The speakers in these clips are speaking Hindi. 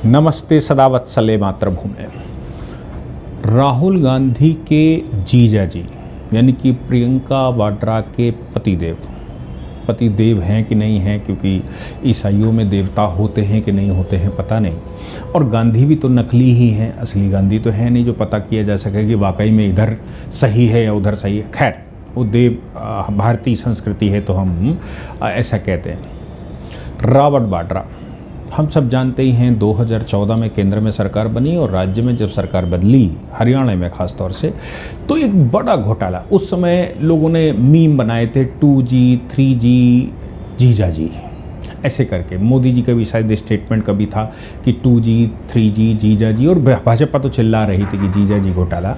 नमस्ते सदावत्सले मातृभूमि। राहुल गांधी के जीजा जी यानी कि प्रियंका वाड्रा के पतिदेव हैं कि नहीं हैं, क्योंकि ईसाइयों में देवता होते हैं कि नहीं होते हैं पता नहीं, और गांधी भी तो नकली ही हैं, असली गांधी तो है नहीं जो पता किया जा सके कि वाकई में इधर सही है या उधर सही है। खैर वो भारतीय संस्कृति है तो हम ऐसा कहते हैं। रावत वाड्रा हम सब जानते ही हैं 2014 में केंद्र में सरकार बनी और राज्य में जब सरकार बदली, हरियाणा में खास तौर से, तो एक बड़ा घोटाला, उस समय लोगों ने मीम बनाए थे 2G 3G जीजा जी ऐसे करके। मोदी जी का भी शायद स्टेटमेंट कभी था कि 2G 3G जीजा जी, और भाजपा तो चिल्ला रही थी कि जीजा जी घोटाला।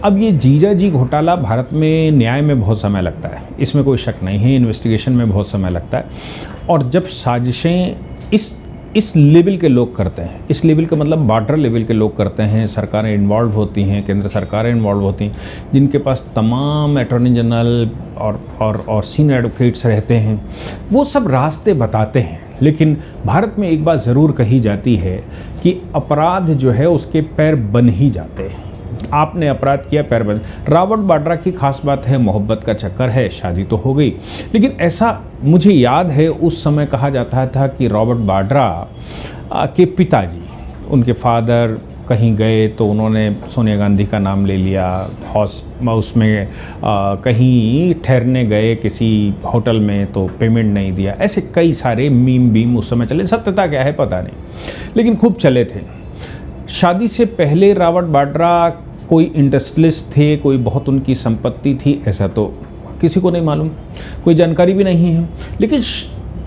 अब ये जीजा जी घोटाला भारत में न्याय में बहुत समय लगता है, इसमें कोई शक नहीं है, इन्वेस्टिगेशन में बहुत समय लगता है। और जब साजिशें इस लेवल के लोग करते हैं, इस लेवल का मतलब बॉर्डर लेवल के लोग करते हैं, सरकारें इन्वॉल्व होती हैं, केंद्र सरकारें इन्वॉल्व होती हैं, जिनके पास तमाम अटॉर्नी जनरल और सीनियर एडवोकेट्स रहते हैं, वो सब रास्ते बताते हैं। लेकिन भारत में एक बात ज़रूर कही जाती है कि अपराध जो है उसके पैर बन ही जाते हैं। आपने अपराध किया, पैर बन। रावत वाड्रा की खास बात है, मोहब्बत का चक्कर है, शादी तो हो गई, लेकिन ऐसा मुझे याद है उस समय कहा जाता था कि रावत वाड्रा के पिताजी, उनके फादर कहीं गए तो उन्होंने सोनिया गांधी का नाम ले लिया, उसमें कहीं ठहरने गए किसी होटल में तो पेमेंट नहीं दिया, ऐसे कई सारे मीम उस समय चले। सत्यता क्या है पता नहीं, लेकिन खूब चले थे। शादी से पहले रावत वाड्रा कोई इंडस्ट्रियलिस्ट थे, कोई बहुत उनकी संपत्ति थी, ऐसा तो किसी को नहीं मालूम, कोई जानकारी भी नहीं है। लेकिन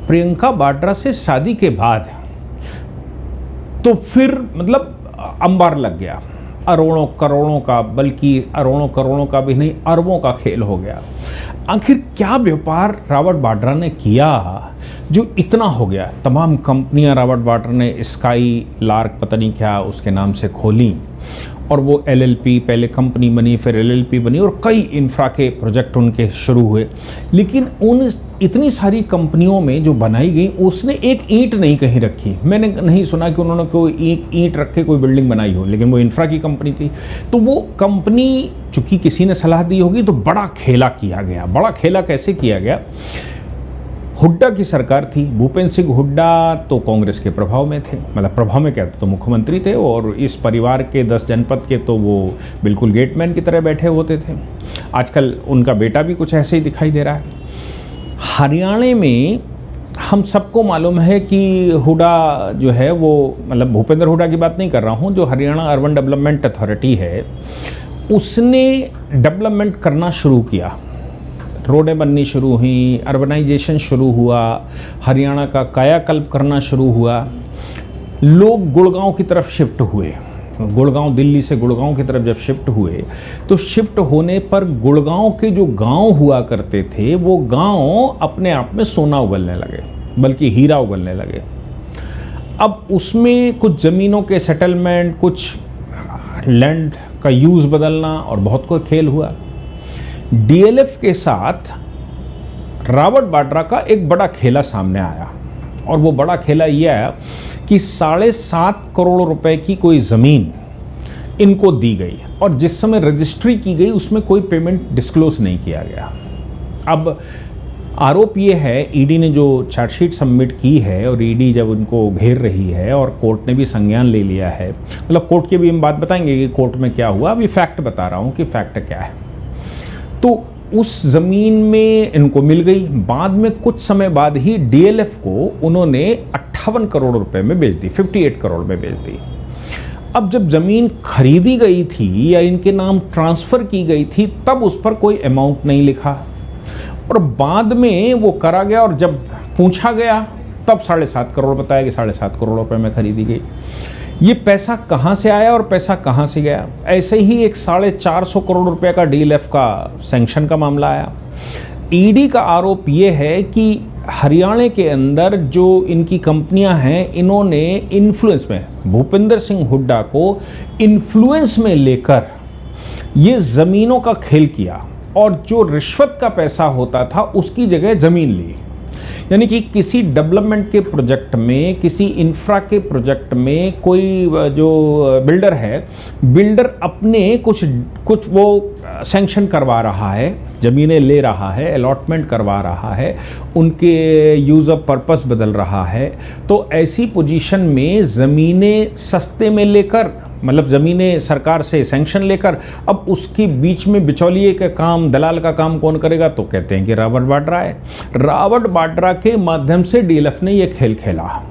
प्रियंका वाड्रा से शादी के बाद तो फिर मतलब अंबार लग गया, अरबों करोड़ों का, बल्कि अरबों करोड़ों का भी नहीं, अरबों का खेल हो गया। आखिर क्या व्यापार रावत वाड्रा ने किया जो इतना हो गया? तमाम कंपनियां रावत वाड्रा ने स्काई लार्क पता नहीं क्या उसके नाम से खोली, और वो LLP पहले कंपनी बनी, फिर LLP बनी, और कई इंफ्रा के प्रोजेक्ट उनके शुरू हुए। लेकिन उन इतनी सारी कंपनियों में जो बनाई गई, उसने एक ईंट नहीं कहीं रखी। मैंने नहीं सुना कि उन्होंने कोई एक ईंट रख के कोई बिल्डिंग बनाई हो, लेकिन वो इंफ्रा की कंपनी थी। तो वो कंपनी चूंकि किसी ने सलाह दी होगी तो बड़ा खेला किया गया। बड़ा खेला कैसे किया गया? हुड्डा की सरकार थी, भूपेंद्र सिंह हुड्डा तो कांग्रेस के प्रभाव में थे, मतलब प्रभाव में क्या तो मुख्यमंत्री थे, और इस परिवार के 10 जनपद के तो वो बिल्कुल गेटमैन की तरह बैठे होते थे। आजकल उनका बेटा भी कुछ ऐसे ही दिखाई दे रहा है। हरियाणा में हम सबको मालूम है कि हुड्डा जो है वो, मतलब भूपेंद्र हुड्डा की बात नहीं कर रहा हूँ, जो हरियाणा अर्बन डेवलपमेंट अथॉरिटी है उसने डेवलपमेंट करना शुरू किया, रोडें बननी शुरू हुई, अर्बनाइजेशन शुरू हुआ, हरियाणा का कायाकल्प करना शुरू हुआ। लोग गुड़गांव की तरफ शिफ्ट हुए, गुड़गांव, दिल्ली से गुड़गांव की तरफ जब शिफ्ट हुए तो शिफ्ट होने पर गुड़गांव के जो गांव हुआ करते थे वो गांव अपने आप में सोना उगलने लगे, बल्कि हीरा उगलने लगे। अब उसमें कुछ ज़मीनों के सेटलमेंट, कुछ लैंड का यूज़ बदलना और बहुत कोई खेल हुआ। DLF के साथ रावत वाड्रा का एक बड़ा खेला सामने आया, और वो बड़ा खेला यह आया कि 7.5 करोड़ रुपए की कोई ज़मीन इनको दी गई, और जिस समय रजिस्ट्री की गई उसमें कोई पेमेंट डिस्क्लोज नहीं किया गया। अब आरोप ये है, ईडी ने जो चार्जशीट सबमिट की है और ईडी जब उनको घेर रही है और कोर्ट ने भी संज्ञान ले लिया है, मतलब कोर्ट के भी हम बात बताएंगे कि कोर्ट में क्या हुआ, अभी फैक्ट बता रहा हूँ कि फैक्ट क्या है। तो उस ज़मीन में इनको मिल गई, बाद में कुछ समय बाद ही DLF को उन्होंने 58 करोड़ रुपए में बेच दी, 58 करोड़ में बेच दी। अब जब ज़मीन खरीदी गई थी या इनके नाम ट्रांसफ़र की गई थी तब उस पर कोई अमाउंट नहीं लिखा, और बाद में वो करा गया, और जब पूछा गया तब 7.5 करोड़ बताया कि 7.5 करोड़ रुपए में खरीदी गई। ये पैसा कहाँ से आया और पैसा कहाँ से गया? ऐसे ही एक 450 करोड़ रुपए का DLF का सैंक्शन का मामला आया। ईडी का आरोप ये है कि हरियाणा के अंदर जो इनकी कंपनियां हैं, इन्होंने इन्फ्लुएंस में, भूपेंद्र सिंह हुड्डा को इन्फ्लुएंस में लेकर ये ज़मीनों का खेल किया, और जो रिश्वत का पैसा होता था उसकी जगह ज़मीन ली। यानी कि किसी डेवलपमेंट के प्रोजेक्ट में, किसी इंफ्रा के प्रोजेक्ट में कोई जो बिल्डर है, बिल्डर अपने कुछ वो सैंक्शन करवा रहा है, ज़मीनें ले रहा है, अलॉटमेंट करवा रहा है, उनके यूज़ ऑफ पर्पस बदल रहा है। तो ऐसी पोजीशन में ज़मीनें सस्ते में लेकर, मतलब ज़मीनें सरकार से सैंक्शन लेकर, अब उसके बीच में बिचौलिए का काम, दलाल का काम कौन करेगा? तो कहते हैं कि रावट बाड्रा है। रावट बाड्रा के माध्यम से डीएलएफ ने ये खेल खेला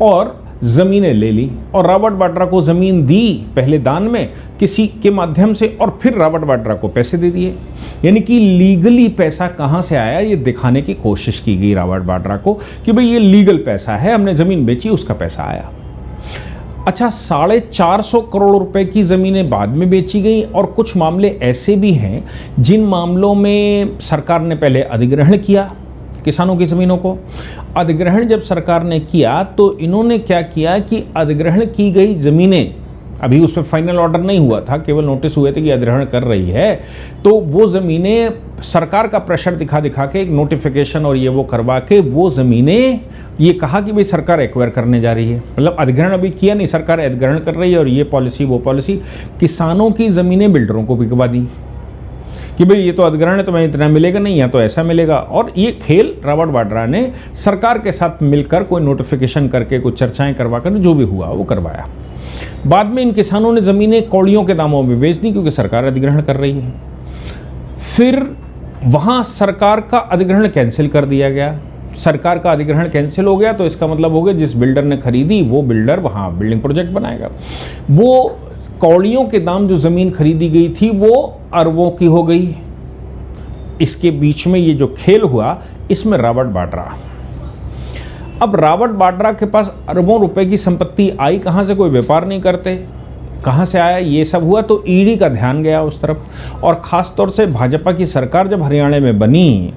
और ज़मीनें ले ली, और रावट बाड्रा को ज़मीन दी पहले दान में किसी के माध्यम से, और फिर रावट बाड्रा को पैसे दे दिए। यानी कि लीगली पैसा कहाँ से आया ये दिखाने की कोशिश की गई रावट बाड्रा को कि भाई ये लीगल पैसा है, हमने ज़मीन बेची, उसका पैसा आया। अच्छा, 450 करोड़ रुपए की ज़मीनें बाद में बेची गई, और कुछ मामले ऐसे भी हैं जिन मामलों में सरकार ने पहले अधिग्रहण किया किसानों की ज़मीनों को। अधिग्रहण जब सरकार ने किया तो इन्होंने क्या किया कि अधिग्रहण की गई ज़मीनें, अभी उस पर फाइनल ऑर्डर नहीं हुआ था, केवल नोटिस हुए थे कि अधिग्रहण कर रही है, तो वो ज़मीनें सरकार का प्रेशर दिखा दिखा के एक नोटिफिकेशन और ये वो करवा के वो ज़मीनें, ये कहा कि भाई सरकार एक्वायर करने जा रही है। मतलब अधिग्रहण अभी किया नहीं, सरकार अधिग्रहण कर रही है, और ये पॉलिसी वो पॉलिसी, किसानों की ज़मीनें बिल्डरों को बिकवा दी कि भाई ये तो अधिग्रहण है, तुम्हें इतना मिलेगा नहीं, या तो ऐसा मिलेगा। और ये खेल रावट बाड्रा ने सरकार के साथ मिलकर कोई नोटिफिकेशन करके, कुछ चर्चाएं करवा कर, जो भी हुआ वो करवाया। बाद में इन किसानों ने ज़मीनें कौड़ियों के दामों में बेच दी क्योंकि सरकार अधिग्रहण कर रही है। फिर वहाँ सरकार का अधिग्रहण कैंसिल कर दिया गया। सरकार का अधिग्रहण कैंसिल हो गया तो इसका मतलब हो गया जिस बिल्डर ने खरीदी वो बिल्डर वहाँ बिल्डिंग प्रोजेक्ट बनाएगा। वो कौड़ियों के दाम जो ज़मीन खरीदी गई थी वो अरबों की हो गई। इसके बीच में ये जो खेल हुआ, इसमें रावट बाड्रा, अब रावट बाड्रा के पास अरबों रुपए की संपत्ति आई कहाँ से? कोई व्यापार नहीं करते, कहाँ से आया? ये सब हुआ तो ईडी का ध्यान गया उस तरफ, और ख़ास तौर से भाजपा की सरकार जब हरियाणा में बनी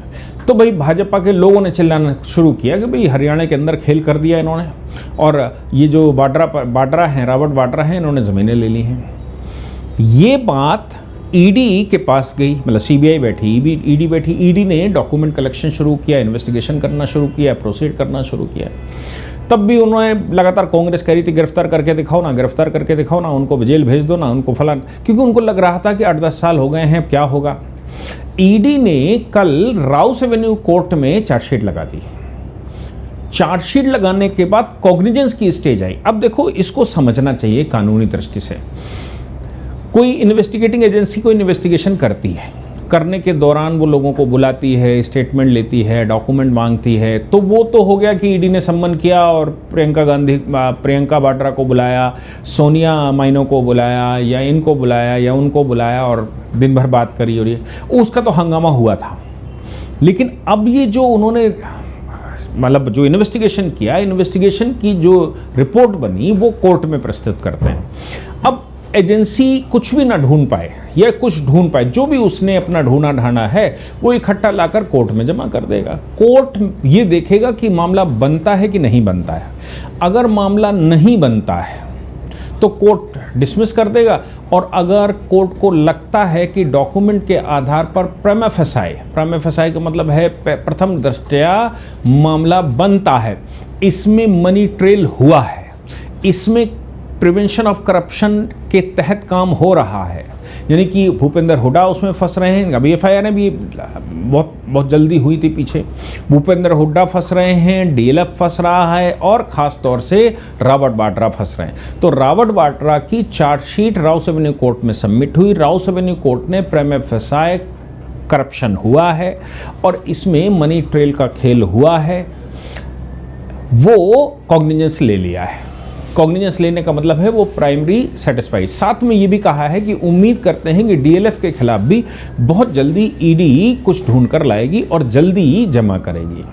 तो भाई भाजपा के लोगों ने चिल्लाना शुरू किया कि भाई हरियाणा के अंदर खेल कर दिया इन्होंने, और ये जो बाड्रा हैं, रावट बाड्रा हैं, इन्होंने ज़मीनें ले ली हैं। ये बात ईडी के पास गई, मतलब सीबीआई बैठी, ईडी बैठी, ईडी ने डॉक्यूमेंट कलेक्शन शुरू किया, इन्वेस्टिगेशन करना शुरू किया, प्रोसीड करना शुरू किया। तब भी उन्होंने लगातार, कांग्रेस कह रही थी गिरफ्तार करके दिखाओ ना, गिरफ्तार करके दिखाओ ना, उनको जेल भेज दो ना, उनको फलान, क्योंकि उनको लग रहा था कि 8-10 साल हो गए हैं, क्या होगा। ईडी ने कल राउस एवेन्यू कोर्ट में चार्जशीट लगा दी। चार्जशीट लगाने के बाद कॉग्निजेंस की स्टेज आई। अब देखो, इसको समझना चाहिए कानूनी दृष्टि से। कोई इन्वेस्टिगेटिंग एजेंसी कोई इन्वेस्टिगेशन करती है, करने के दौरान वो लोगों को बुलाती है, स्टेटमेंट लेती है, डॉक्यूमेंट मांगती है, तो वो तो हो गया कि ईडी ने सम्मन किया और प्रियंका वाड्रा को बुलाया, सोनिया माइनो को बुलाया, या इनको बुलाया या उनको बुलाया, और दिन भर बात करी, और ये उसका तो हंगामा हुआ था। लेकिन अब ये जो उन्होंने, मतलब जो इन्वेस्टिगेशन किया, इन्वेस्टिगेशन की जो रिपोर्ट बनी वो कोर्ट में प्रस्तुत करते हैं। अब एजेंसी कुछ भी ना ढूंढ पाए या कुछ ढूंढ पाए, जो भी उसने अपना ढूंढा ढाना है वो इकट्ठा लाकर कोर्ट में जमा कर देगा। कोर्ट ये देखेगा कि मामला बनता है कि नहीं बनता है। अगर मामला नहीं बनता है तो कोर्ट डिसमिस कर देगा, और अगर कोर्ट को लगता है कि डॉक्यूमेंट के आधार पर प्रीमा फेसाई का मतलब है प्रथम दृष्टया मामला बनता है, इसमें मनी ट्रेल हुआ है, इसमें प्रिवेंशन ऑफ करप्शन के तहत काम हो रहा है, यानी कि भूपेंद्र हुड्डा उसमें फंस रहे हैं। अभी एफआईआर ने भी बहुत जल्दी हुई थी पीछे, भूपेंद्र हुड्डा फंस रहे हैं, डीएलएफ फंस रहा है, और ख़ास तौर से रावट बाड्रा फंस रहे हैं। तो रावट बाड्रा की चार्जशीट राउस एवेन्यू कोर्ट में सबमिट हुई। राउस एवेन्यू कोर्ट ने प्रीमा फेसाई करप्शन हुआ है और इसमें मनी ट्रेल का खेल हुआ है, वो कॉग्निजेंस ले लिया है। कॉग्निजेंस लेने का मतलब है वो प्राइमरी सेटिस्फाइड। साथ में ये भी कहा है कि उम्मीद करते हैं कि डीएलएफ के खिलाफ भी बहुत जल्दी ईडी कुछ ढूंढ कर लाएगी और जल्दी जमा करेगी।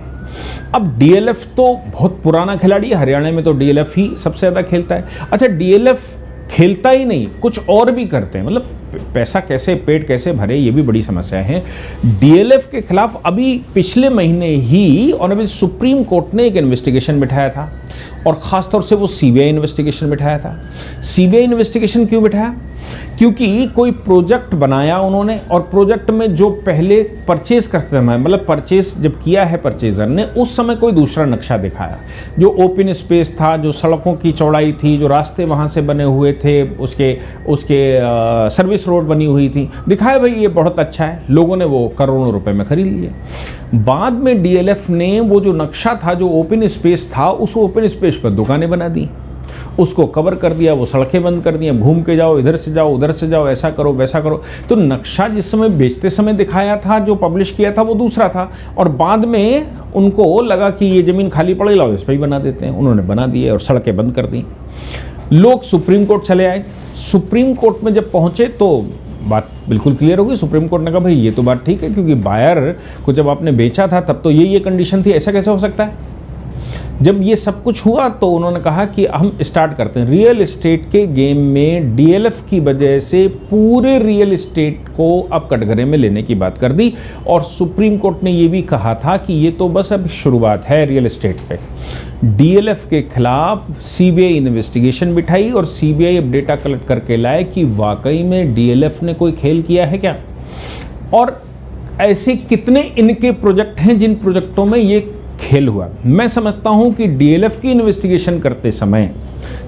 अब डीएलएफ तो बहुत पुराना खिलाड़ी है, हरियाणा में तो डीएलएफ ही सबसे ज़्यादा खेलता है। अच्छा, डीएलएफ खेलता ही नहीं, कुछ और भी करते हैं, मतलब पैसा कैसे, पेट कैसे भरे, ये भी बड़ी समस्या है। डीएलएफ के खिलाफ अभी पिछले महीने ही ऑनरेबल सुप्रीम कोर्ट ने एक इन्वेस्टिगेशन बिठाया था और ख़ासतौर से वो सीबीआई इन्वेस्टिगेशन बिठाया था। सीबीआई इन्वेस्टिगेशन क्यों बिठाया? क्योंकि कोई प्रोजेक्ट बनाया उन्होंने, और प्रोजेक्ट में जो पहले परचेज करते समय, मतलब परचेज जब किया है परचेजर ने, उस समय कोई दूसरा नक्शा दिखाया, जो ओपन स्पेस था, जो सड़कों की चौड़ाई थी, जो रास्ते वहाँ से बने हुए थे, उसके सर्विस रोड बनी हुई थी, दिखाया भाई ये बहुत अच्छा है, लोगों ने वो करोड़ों रुपए में खरीद लिए। बाद में डीएलएफ ने वो जो नक्शा था, जो ओपन स्पेस था, उस ओपन स्पेस पर दुकानें बना दी, उसको कवर कर दिया, वो सड़कें बंद कर दी, घूम के जाओ, इधर से जाओ, उधर से जाओ, ऐसा करो वैसा करो। तो नक्शा जिस समय बेचते समय दिखाया था, जो पब्लिश किया था, वो दूसरा था, और बाद में उनको लगा कि ये ज़मीन खाली पड़े, लाओ इस पर ही बना देते हैं। उन्होंने बना दिए और सड़कें बंद कर दी। लोग सुप्रीम कोर्ट चले आए। सुप्रीम कोर्ट में जब पहुँचे तो बात बिल्कुल क्लियर हो गई। सुप्रीम कोर्ट ने कहा भाई ये तो बात ठीक है, क्योंकि बायर को जब आपने बेचा था तब तो ये कंडीशन थी, ऐसा कैसे हो सकता है। जब ये सब कुछ हुआ तो उन्होंने कहा कि हम स्टार्ट करते हैं। रियल एस्टेट के गेम में डीएलएफ की वजह से पूरे रियल एस्टेट को अब कटघरे में लेने की बात कर दी, और सुप्रीम कोर्ट ने ये भी कहा था कि ये तो बस अब शुरुआत है रियल एस्टेट पे। डीएलएफ के खिलाफ सीबीआई इन्वेस्टिगेशन बिठाई, और सीबीआई अब डेटा कलेक्ट करके लाए कि वाकई में डीएलएफ ने कोई खेल किया है क्या, और ऐसे कितने इनके प्रोजेक्ट हैं जिन प्रोजेक्टों में ये खेल हुआ। मैं समझता हूं कि डीएलएफ की इन्वेस्टिगेशन करते समय,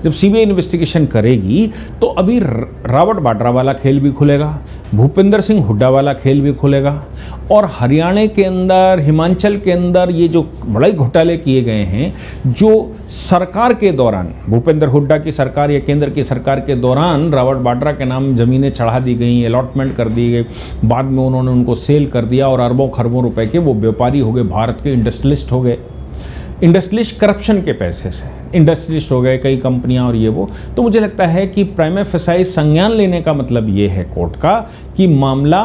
जब सीबीआई इन्वेस्टिगेशन करेगी, तो अभी रॉबर्ट वाड्रा वाला खेल भी खुलेगा, भूपेंद्र सिंह हुड्डा वाला खेल भी खुलेगा, और हरियाणा के अंदर, हिमाचल के अंदर ये जो बड़े घोटाले किए गए हैं, जो सरकार के दौरान, भूपेंद्र हुड्डा की सरकार या केंद्र की सरकार के दौरान रॉबर्ट वाड्रा के नाम ज़मीनें चढ़ा दी गई, अलॉटमेंट कर दी गई, बाद में उन्होंने उनको सेल कर दिया, और अरबों खरबों रुपए के वो व्यापारी हो गए, भारत के इंडस्ट्रियलिस्ट हो गए। इंडस्ट्रियलिस्ट करप्शन के पैसे से इंडस्ट्रियलिस्ट हो गए कई कंपनियां, और ये वो। तो मुझे लगता है कि प्राइमा फेसाई संज्ञान लेने का मतलब ये है कोर्ट का कि मामला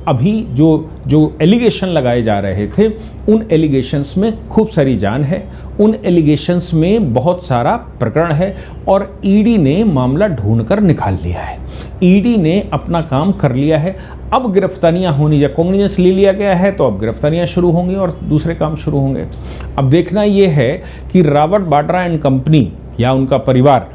अभी जो एलिगेशन लगाए जा रहे थे, उन एलिगेशंस में खूब सारी जान है, उन एलिगेशंस में बहुत सारा प्रकरण है, और ईडी ने मामला ढूंढकर निकाल लिया है। ईडी ने अपना काम कर लिया है। अब गिरफ्तारियां होनी, जब कॉग्निजेंस ले लिया गया है तो अब गिरफ्तारियां शुरू होंगी और दूसरे काम शुरू होंगे। अब देखना यह है कि रॉबर्ट वाड्रा एंड कंपनी या उनका परिवार,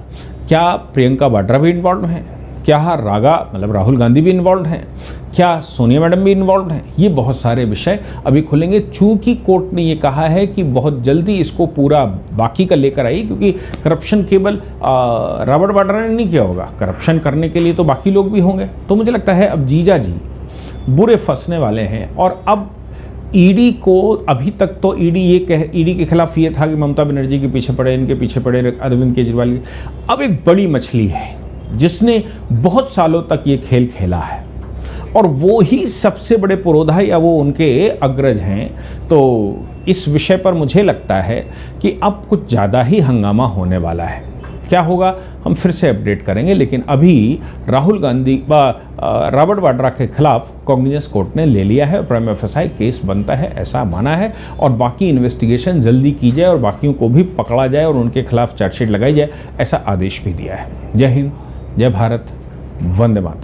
क्या प्रियंका वाड्रा भी इन्वॉल्व हैं, क्या राहुल गांधी भी इन्वॉल्व हैं, क्या सोनिया मैडम भी इन्वॉल्व हैं, ये बहुत सारे विषय अभी खुलेंगे। चूंकि कोर्ट ने ये कहा है कि बहुत जल्दी इसको पूरा बाकी का लेकर आई, क्योंकि करप्शन केवल रॉबर्ट वाड्रा ने नहीं किया होगा, करप्शन करने के लिए तो बाकी लोग भी होंगे। तो मुझे लगता है अब जीजा जी बुरे फंसने वाले हैं। और अब ईडी को, अभी तक तो ईडी के खिलाफ ये था कि ममता बनर्जी के पीछे पड़े, इनके पीछे पड़े अरविंद केजरीवाल। अब एक बड़ी मछली है जिसने बहुत सालों तक ये खेल खेला है, और वो ही सबसे बड़े पुरोधा या वो उनके अग्रज हैं। तो इस विषय पर मुझे लगता है कि अब कुछ ज़्यादा ही हंगामा होने वाला है। क्या होगा हम फिर से अपडेट करेंगे, लेकिन अभी राहुल गांधी व रॉबर्ट वाड्रा के खिलाफ कॉग्निजेंस कोर्ट ने ले लिया है, और प्राइमा फेसाई केस बनता है ऐसा माना है, और बाकी इन्वेस्टिगेशन जल्दी की जाए और बाकियों को भी पकड़ा जाए और उनके खिलाफ चार्जशीट लगाई जाए, ऐसा आदेश भी दिया है। जय हिंद, जय भारत, वंदे मातरम।